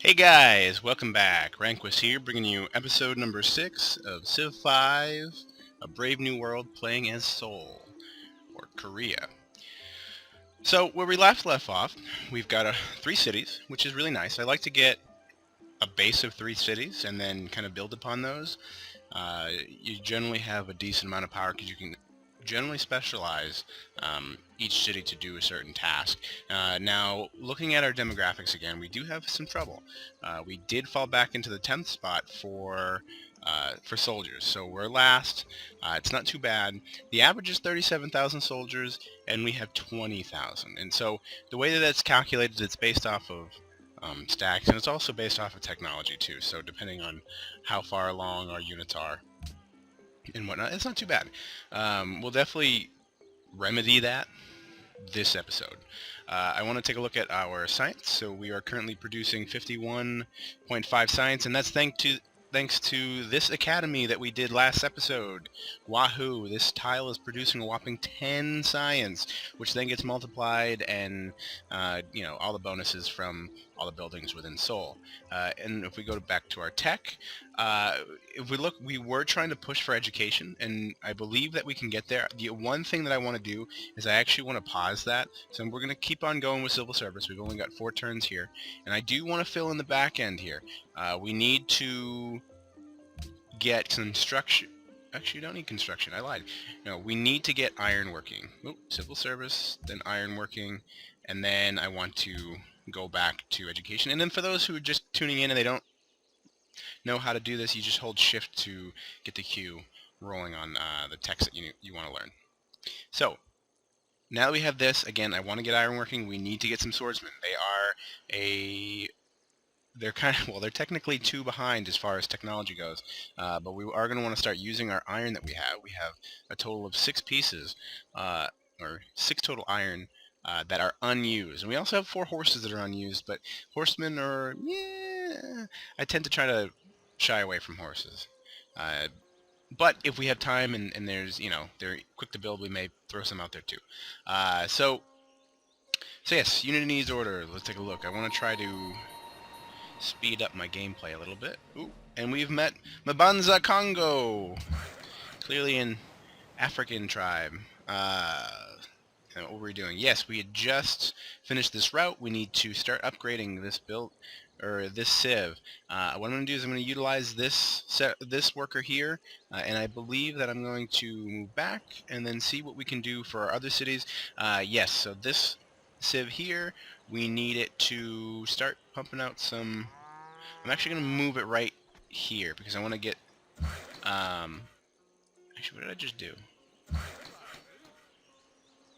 Hey guys, welcome back. RanquestLP here, bringing you episode number 6 of Civ 5, A Brave New World, playing as Seoul, or Korea. So, where we left off, we've got 3 cities, which is really nice. I like to get a base of 3 cities and then kind of build upon those. You generally have a decent amount of power because you can generally specialize each city to do a certain task. Now, looking at our demographics again, we do have some trouble. We did fall back into the 10th spot for soldiers, so we're last. It's not too bad. The average is 37,000 soldiers, and we have 20,000. And so the way that that's calculated, it's based off of stacks, and it's also based off of technology too. So depending on how far along our units are and whatnot, it's not too bad. We'll definitely remedy that this episode. I want to take a look at our science. So we are currently producing 51.5 science, and that's thanks to this academy that we did last episode. Wahoo! This tile is producing a whopping 10 science, which then gets multiplied, and all the bonuses from all the buildings within Seoul. And if we go back to our tech, if we look, we were trying to push for education, and I believe that we can get there. The one thing that I want to do is I actually want to pause that. So we're going to keep on going with civil service. We've only got 4 turns here, and I do want to fill in the back end here. We need to get construction. Actually, we don't need construction. I lied. No, we need to get iron working. Oh, civil service, then iron working, and then I want to go back to education. And then for those who are just tuning in and they don't know how to do this, you just hold shift to get the queue rolling on the text that you want to learn. So now that we have this, again, I want to get iron working. We need to get some swordsmen. They're technically 2 behind as far as technology goes, but we are going to want to start using our iron that we have. We have a total of 6 pieces, or 6 total iron that are unused. And we also have 4 horses that are unused, but horsemen are, I tend to try to shy away from horses. But if we have time and there's, they're quick to build, we may throw some out there too. So yes, unity needs order. Let's take a look. I want to try to speed up my gameplay a little bit. Ooh, and we've met Mabanza Congo, clearly an African tribe. What were we doing? Yes, we had just finished this route. We need to start upgrading this build, or this civ. What I'm going to do is I'm going to utilize this worker here, and I believe that I'm going to move back and then see what we can do for our other cities. Yes, so this civ here, we need it to start pumping out some. I'm actually going to move it right here because I want to get. Actually, what did I just do?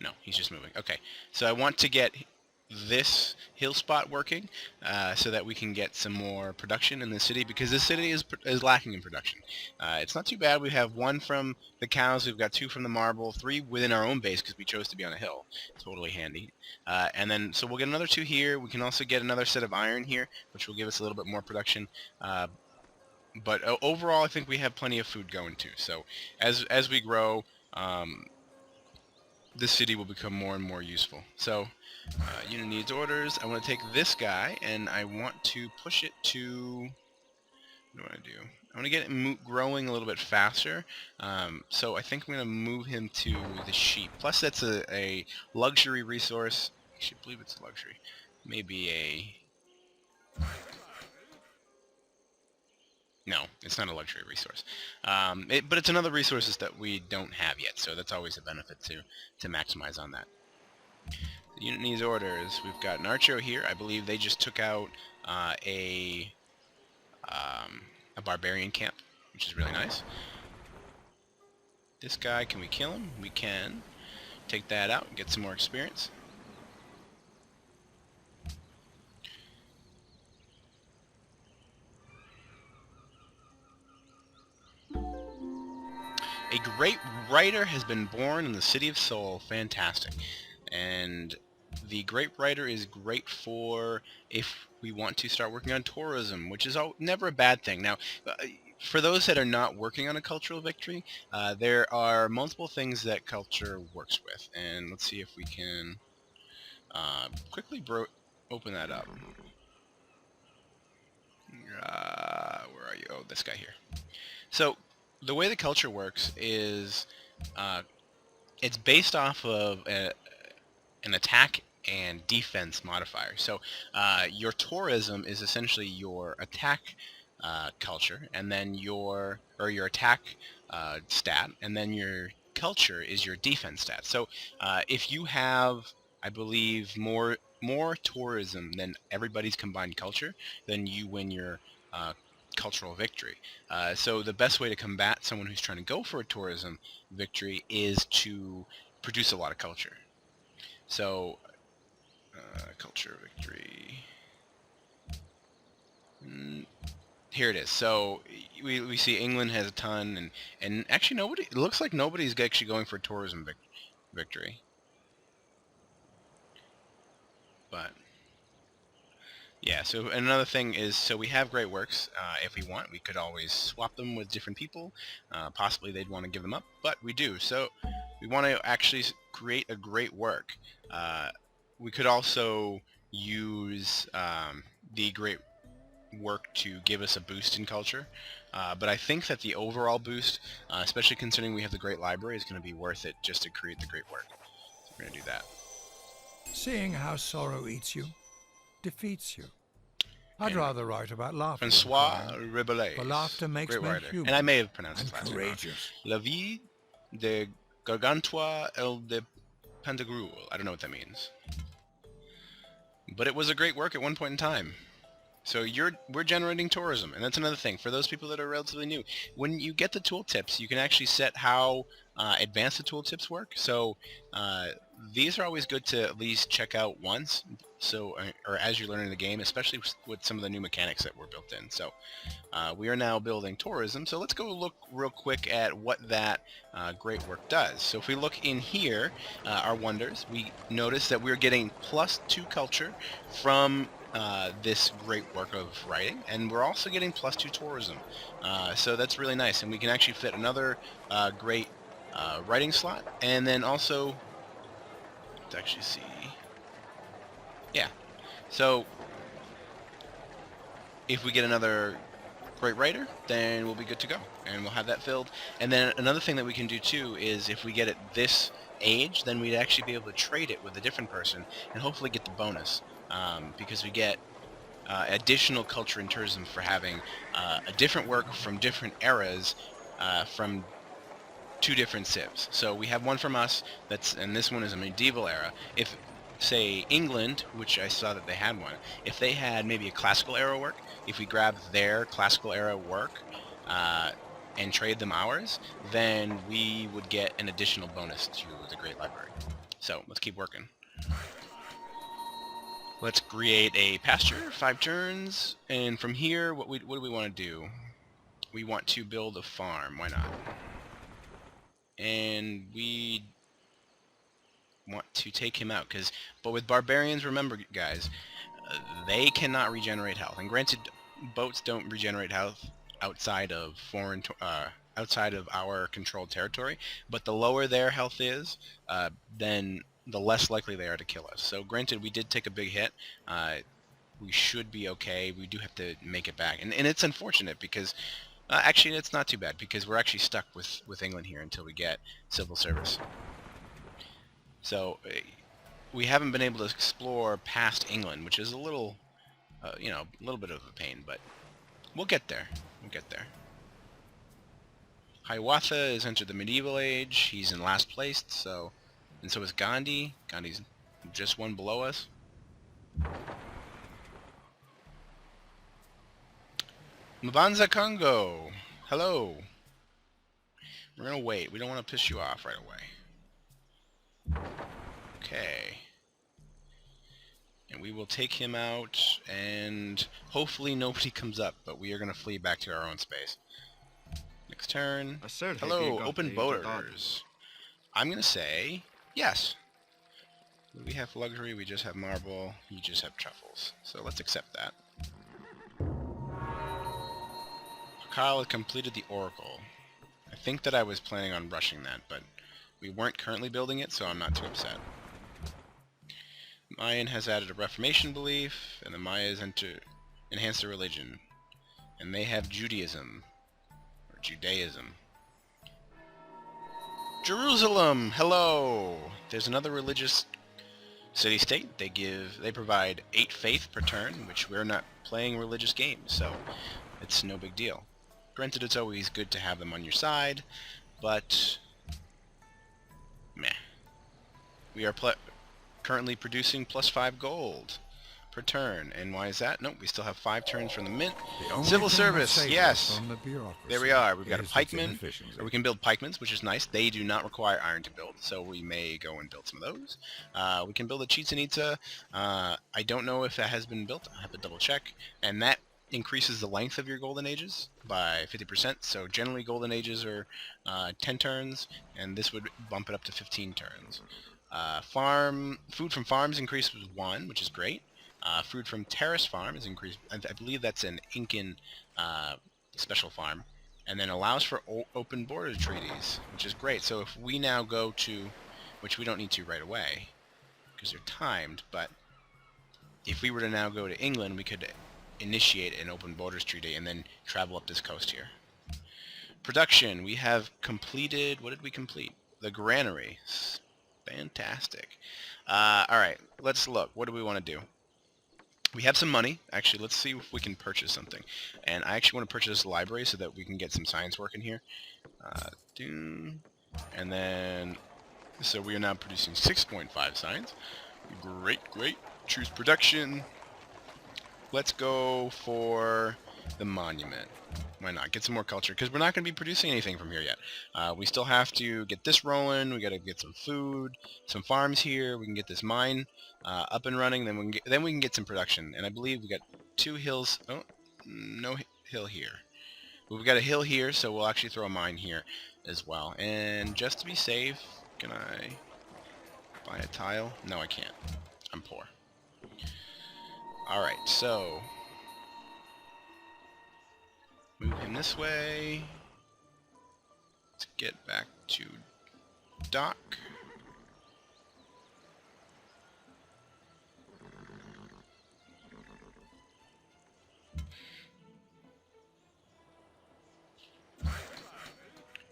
No, he's just moving. Okay, so I want to get this hill spot working so that we can get some more production in the city, because the city is lacking in production. It's not too bad. We have 1 from the cows, we've got 2 from the marble, 3 within our own base because we chose to be on a hill. Totally handy. And then, so we'll get another 2 here. We can also get another set of iron here, which will give us a little bit more production. But overall, I think we have plenty of food going too. So as we grow, this city will become more and more useful. So, unit needs orders. I want to take this guy, and I want to push it to... What do I want to do? I want to get it growing a little bit faster. So I think I'm going to move him to the sheep. Plus, that's a luxury resource. I should believe it's a luxury. Maybe a... No, it's not a luxury resource. But it's another resource that we don't have yet, so that's always a benefit to maximize on that. The unit needs orders. We've got an archer here. I believe they just took out a barbarian camp, which is really nice. This guy, can we kill him? We can. Take that out and get some more experience. A great writer has been born in the city of Seoul. Fantastic. And the great writer is great for if we want to start working on tourism, which is never a bad thing. Now, for those that are not working on a cultural victory, there are multiple things that culture works with. And let's see if we can quickly open that up. build this guy here. So the way the culture works is it's based off of an attack and defense modifier. So your tourism is essentially your attack culture, and then your attack stat, and then your culture is your defense stat. So if you have, I believe, more tourism than everybody's combined culture, then you win your cultural victory. So the best way to combat someone who's trying to go for a tourism victory is to produce a lot of culture. So culture victory. Here it is. So we see England has a ton, and actually nobody. It looks like nobody's actually going for tourism victory. But yeah. So another thing is, so we have great works. If we want, we could always swap them with different people. Possibly they'd want to give them up, but we do. So we want to actually create a great work. We could also use the great work to give us a boost in culture, but I think that the overall boost, especially considering we have the great library, is going to be worth it just to create the great work. So we're going to do that. Seeing how sorrow eats you, defeats you. I'd rather write about laughter. Francois Rabelais, for laughter makes great men writer, human and I may have pronounced and his last name wrong. courageous. La vie de Gargantua el de Pantagruel. I don't know what that means, but it was a great work at one point in time. So we're generating tourism, and that's another thing for those people that are relatively new. When you get the tooltips, you can actually set how advanced the tooltips work. So these are always good to at least check out once, so or as you're learning the game, especially with some of the new mechanics that were built in. So we are now building tourism. So let's go look real quick at what that great work does. So if we look in here, our wonders, we notice that we're getting +2 culture from this great work of writing, and we're also getting +2 tourism. So that's really nice, and we can actually fit another great writing slot, and then also let's actually see. Yeah, so if we get another great writer, then we'll be good to go, and we'll have that filled. And then another thing that we can do too is if we get it this age, then we'd actually be able to trade it with a different person and hopefully get the bonus. Because we get additional culture and tourism for having a different work from different eras from 2 different civs. So we have one from us, and this one is a medieval era. If, say, England, which I saw that they had one, if they had maybe a classical era work, if we grab their classical era work and trade them ours, then we would get an additional bonus to the Great Library. So let's keep working. Let's create a pasture, 5 turns, and from here, what do we want to do? We want to build a farm. Why not? And we want to take him out, but with barbarians, remember, guys, they cannot regenerate health. And granted, boats don't regenerate health outside of outside of our controlled territory, but the lower their health is, then the less likely they are to kill us. So granted, we did take a big hit. We should be okay. We do have to make it back. And it's unfortunate because, actually it's not too bad because we're actually stuck with England here until we get civil service. So we haven't been able to explore past England, which is a little, a little bit of a pain, but we'll get there. We'll get there. Hiawatha has entered the medieval age. He's in last place, and so is Gandhi. Gandhi's just one below us. Mbanza Congo, hello. We're gonna wait. We don't want to piss you off right away. Okay. And we will take him out, and hopefully nobody comes up, but we are gonna flee back to our own space. Next turn. Hello, open borders. I'm gonna say yes. We have luxury, we just have marble, you just have truffles. So let's accept that. Kyle has completed the oracle. I think that I was planning on rushing that, but we weren't currently building it, so I'm not too upset. Mayan has added a Reformation belief, and the Mayas enhanced their religion. And they have Judaism, or Judaism. Jerusalem, hello! There's another religious city-state. They provide 8 faith per turn, which we're not playing religious games, so it's no big deal. Granted, it's always good to have them on your side, but meh. We are currently producing +5 gold per turn. And why is that? Nope, we still have 5 turns from the mint. Civil service, yes. There we are. We've got a pikeman, or we can build pikemans, which is nice. They do not require iron to build, so we may go and build some of those. We can build a Chichen Itza. I don't know if that has been built. I'll have to double check. And that increases the length of your golden ages by 50%. So generally golden ages are 10 turns, and this would bump it up to 15 turns. Food from farms increases 1, which is great. Food from terrace farm is increased. I believe that's an Incan special farm, and then allows for open border treaties, which is great. So if we now go to, which we don't need to right away because they're timed, but if we were to now go to England, we could initiate an open borders treaty and then travel up this coast here. Production, we have completed. What did we complete? The granary. Fantastic. Alright, let's look. What do we want to do? We have some money. Actually, let's see if we can purchase something. And I actually want to purchase a library so that we can get some science work in here. And then, so we are now producing 6.5 science. Great, great. Choose production. Let's go for the monument. Why not? Get some more culture, because we're not going to be producing anything from here yet. We still have to get this rolling. We got to get some food, some farms here. We can get this mine up and running. Then we can get some production. And I believe we got 2 hills. Oh, no hill here. But we've got a hill here, so we'll actually throw a mine here as well. And just to be safe, can I buy a tile? No, I can't. I'm poor. All right, so move him this way. Let's get back to dock.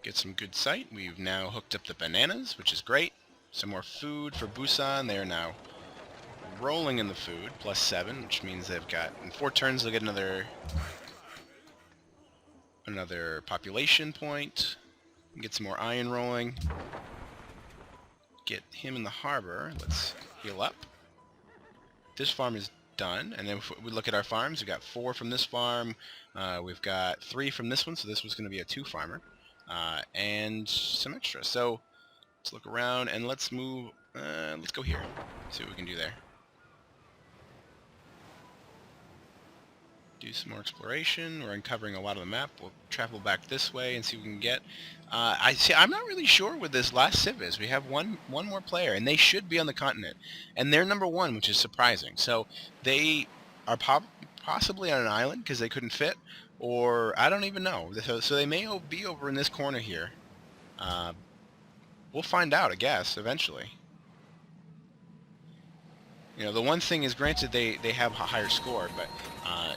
Get some good sight. We've now hooked up the bananas, which is great. Some more food for Busan. They're now rolling in the food, +7, which means they've got, in 4 turns, they'll get another population point. Get some more iron rolling. Get him in the harbor. Let's heal up. This farm is done, and then if we look at our farms, we've got 4 from this farm. We've got 3 from this one, so this was going to be a 2-farmer. And some extra. So let's look around and let's move. Let's go here. See what we can do there. Do some more exploration. We're uncovering a lot of the map. We'll travel back this way and see what we can get. I'm not really sure what this last civ is. We have one more player, and they should be on the continent, and they're number 1, which is surprising. So they are possibly on an island because they couldn't fit, or I don't even know. So they may be over in this corner here. We'll find out, I guess, eventually. You know, the one thing is, granted, they have a higher score, but,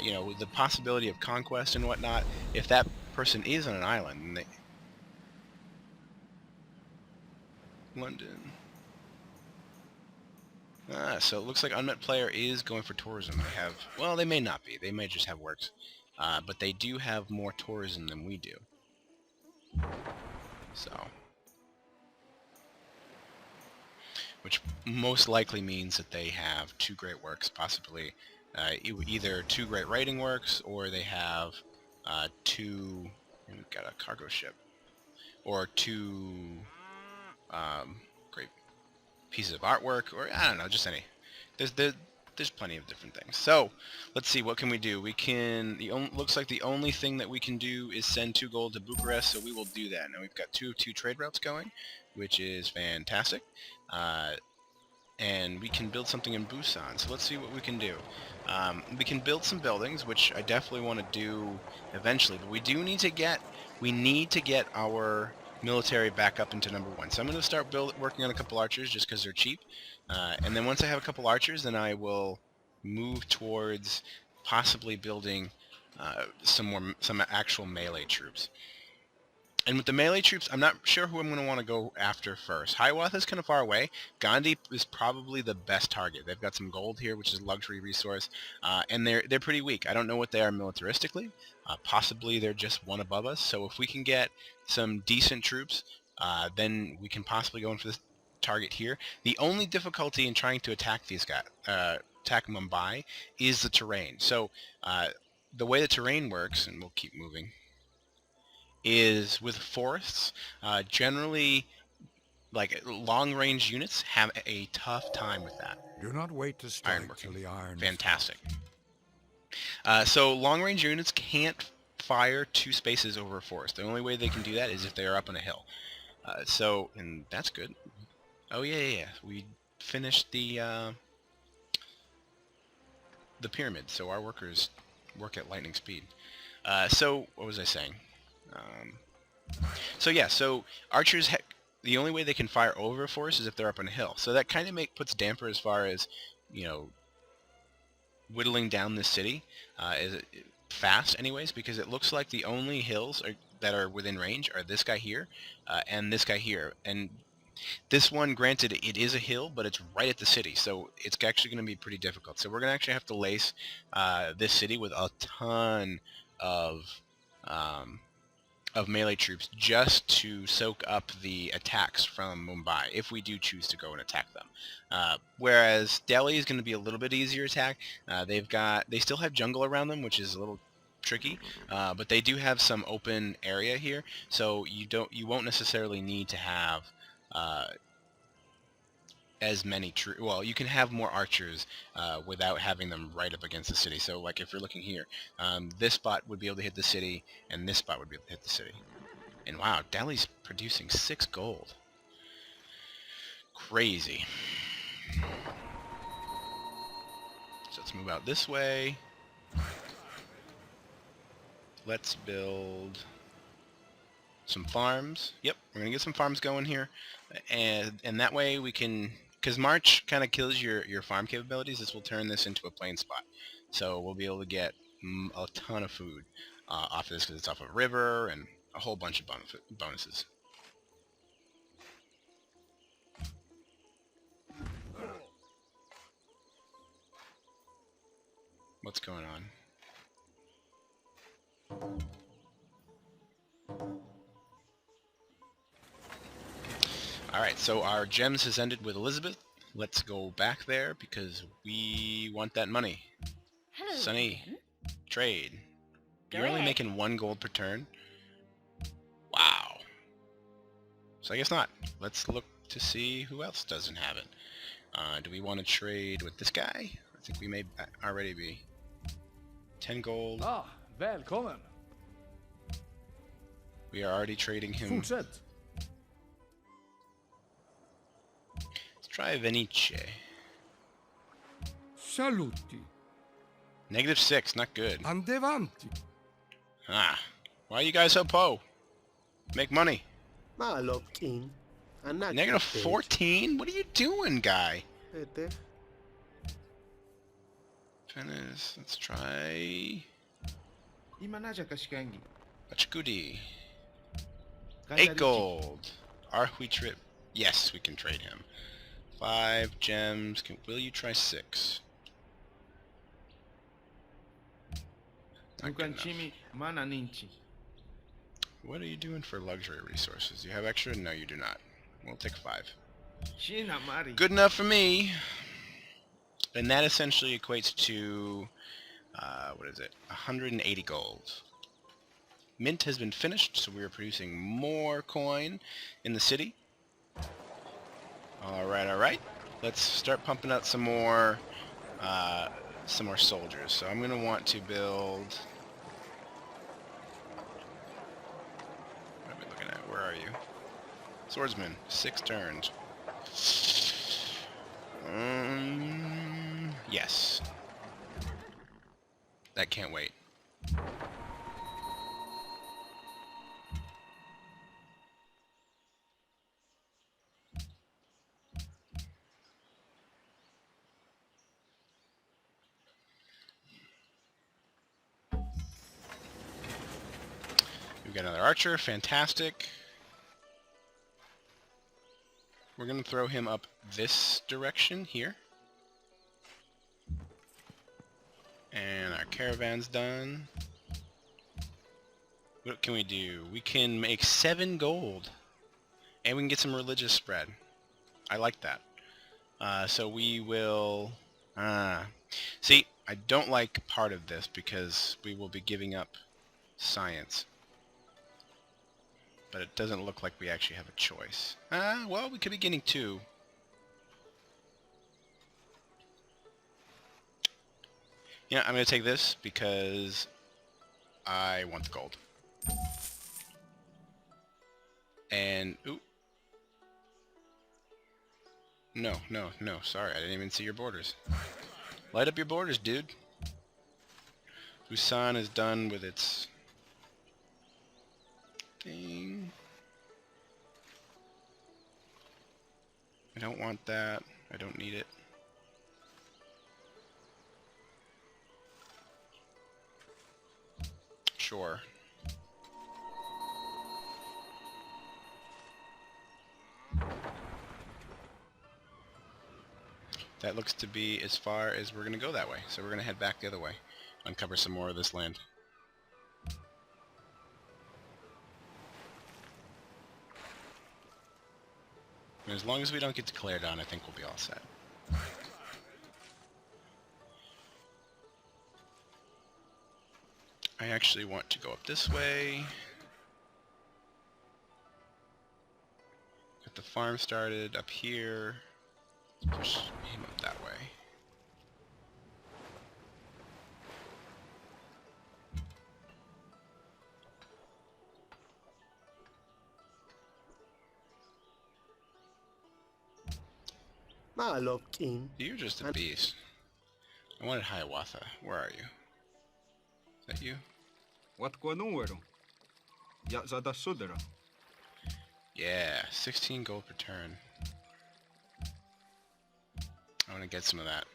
you know, with the possibility of conquest and whatnot, if that person is on an island, and London. So it looks like unmet player is going for tourism. They have, well, they may not be. They may just have works. But they do have more tourism than we do. So, which most likely means that they have 2 great works, possibly either 2 great writing works, or they have 2. We've got a cargo ship, or 2 great pieces of artwork, or I don't know, just any. There's plenty of different things. So let's see, what can we do? We can. Looks like the only thing that we can do is send 2 gold to Bucharest, so we will do that. Now we've got 2 trade routes going, which is fantastic. And we can build something in Busan. So let's see what we can do. We can build some buildings, which I definitely want to do eventually. But we need to get our military back up into number 1. So I'm going to start working on a couple archers just because they're cheap. And then once I have a couple archers, then I will move towards possibly building some actual melee troops. And with the melee troops, I'm not sure who I'm going to want to go after first. Hiawatha is kind of far away. Gandhi is probably the best target. They've got some gold here, which is a luxury resource, and they're pretty weak. I don't know what they are militaristically. Possibly they're just one above us. So if we can get some decent troops, then we can possibly go in for this target here. The only difficulty in trying to attack these guys, attack Mumbai, is the terrain. So the way the terrain works, and we'll keep moving, is with forests, generally, like, long-range units have a tough time with that. Do not wait to strike till Ironworking. the iron. Fantastic. So long-range units can't fire 2 spaces over a forest. The only way they can do that is if they are up on a hill. And that's good. Oh yeah. We finished the pyramid, so our workers work at lightning speed. So what was I saying? So archers, the only way they can fire over a forest is if they're up on a hill. So that kind of puts damper as far as, whittling down this city fast anyways, because it looks like the only hills that are within range are this guy here and this guy here. And this one, granted, it is a hill, but it's right at the city, so it's actually going to be pretty difficult. So we're going to actually have to lace this city with a ton of melee troops just to soak up the attacks from Mumbai, if we do choose to go and attack them. Whereas Delhi is going to be a little bit easier attack. They still have jungle around them, which is a little tricky, but they do have some open area here, so you won't necessarily need to have as many troops. Well, you can have more archers without having them right up against the city. So, like, if you're looking here, this spot would be able to hit the city, and this spot would be able to hit the city. And wow, Delhi's producing 6 gold. Crazy. So let's move out this way. Let's build some farms. Yep, we're gonna get some farms going here, and that way we can, because March kind of kills your farm capabilities. This will turn this into a plain spot, so we'll be able to get a ton of food off of this, because it's off a river and a whole bunch of bonuses. What's going on? Alright, so our gems has ended with Elizabeth. Let's go back there because we want that money. Hello, Sunny, Ben. trade. Go You're only ahead. making 1 gold per turn? Wow. So I guess not. Let's look to see who else doesn't have it. Do we want to trade with this guy? I think we may already be. 10 gold. Ah, välkommen. We are already trading him. Fortsätt. Let's try Venice. Saluti. -6, not good. Andevanti. Ah, why are you guys so po? Make money. Malo, king. Anak -14? What are you doing, guy? Pete. Venice, let's try Imanaja Kashkangi. Achkudi. 8 gold. Are we trip? Yes, we can trade him. 5 gems. Will you try 6? Not good enough. Ukanchimi Mana Ninchi. What are you doing for luxury resources? You have extra? No, you do not. We'll take 5. Shina Mari. Good enough for me. And that essentially equates to, what is it? 180 gold. Mint has been finished, so we are producing more coin in the city. Alright. Let's start pumping out some more soldiers. So I'm going to want to build... What are we looking at? Where are you? Swordsman, 6 turns. Yes. That can't wait. got another archer. Fantastic. We're going to throw him up this direction here. And our caravan's done. What can we do? We can make 7 gold. And we can get some religious spread. I like that. So we will... see, I don't like part of this because we will be giving up science. But it doesn't look like we actually have a choice. Well, we could be getting 2. Yeah, I'm going to take this because I want the gold. And, ooh. No, sorry, I didn't even see your borders. Light up your borders, dude. Busan is done with its thing. I don't want that. I don't need it. Sure. That looks to be as far as we're going to go that way. So we're going to head back the other way. Uncover some more of this land. And as long as we don't get declared on, I think we'll be all set. I actually want to go up this way. Get the farm started up here. Push him up that way. My love king. You're just a beast. I wanted Hiawatha. Where are you? Is that you? What going on? Ya zada sudera. Yeah, 16 gold per turn. I want to get some of that.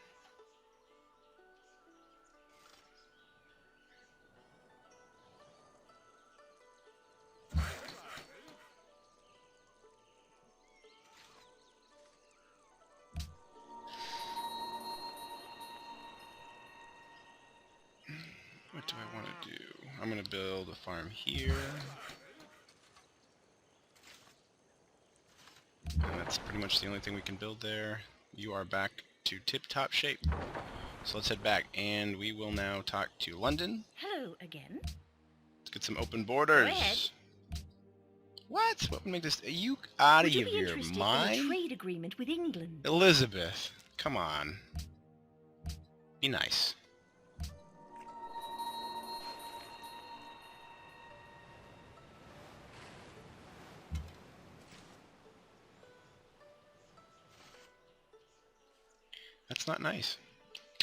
What do I want to do? I'm going to build a farm here. And that's pretty much the only thing we can build there. You are back to tip-top shape. So let's head back, and we will now talk to London. Hello again. Let's get some open borders. Go ahead. What? What would make this? Are you out of Would you be your interested mind? in a trade agreement with England? Elizabeth, come on. Be nice. That's not nice.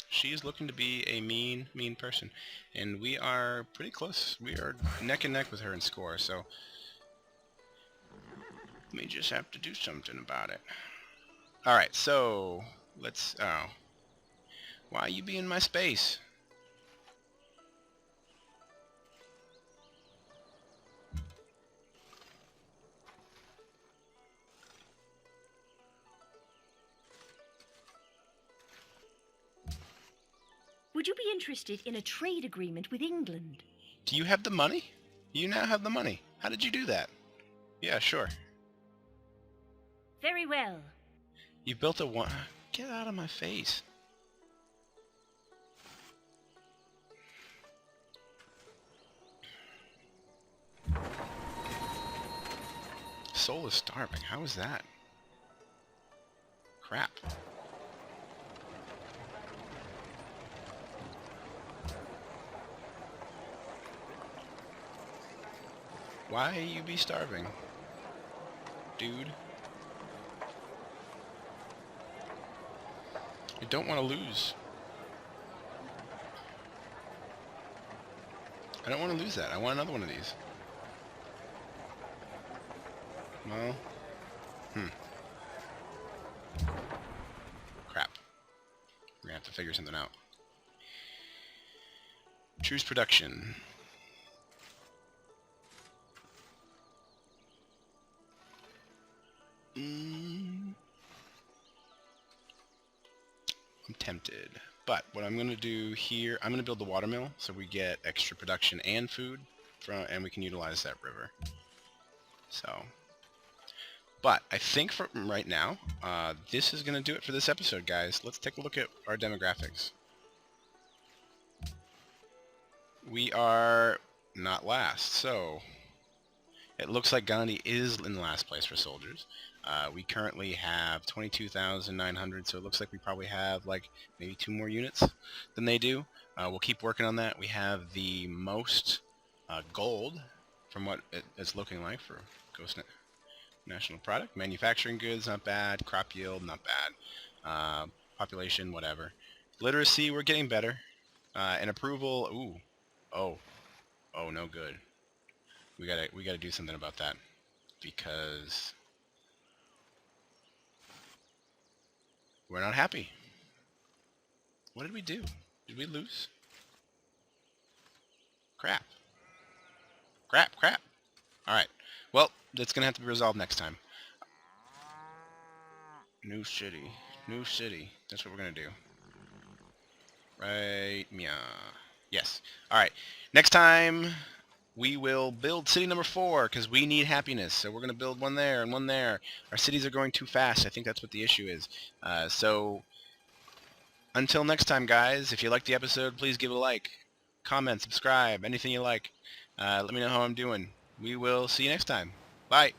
She is looking to be a mean person. And we are pretty close. We are neck and neck with her in score, so... we just have to do something about it. Alright, so... let's... oh. Why you be in my space? Would you be interested in a trade agreement with England? Do you have the money? You now have the money. How did you do that? Yeah, sure. Very well. You built a one... Get out of my face. Soul is starving. How is that? Crap. Why you be starving? Dude. I don't want to lose. I don't want to lose that. I want another one of these. Well. Crap. We're gonna have to figure something out. Choose production. I'm tempted. But what I'm going to do here, I'm going to build the watermill so we get extra production and food, and we can utilize that river. So, but I think for right now, this is going to do it for this episode, guys. Let's take a look at our demographics. We are not last, so it looks like Gandhi is in last place for soldiers. We currently have 22,900, so it looks like we probably have like maybe 2 more units than they do. We'll keep working on that. We have the most gold from what it's looking like for Ghost National Product. Manufacturing goods, not bad. Crop yield, not bad. Population, whatever. Literacy, we're getting better. And approval, ooh. Oh, no good. We gotta do something about that, because we're not happy. What did we do? Did we lose? Crap. Alright. Well, that's gonna have to be resolved next time. New city. That's what we're gonna do. Right, yeah. Yes. Alright. Next time, we will build city number 4, because we need happiness. So we're going to build one there and one there. Our cities are going too fast. I think that's what the issue is. So, until next time, guys, if you liked the episode, please give it a like, comment, subscribe, anything you like. Let me know how I'm doing. We will see you next time. Bye.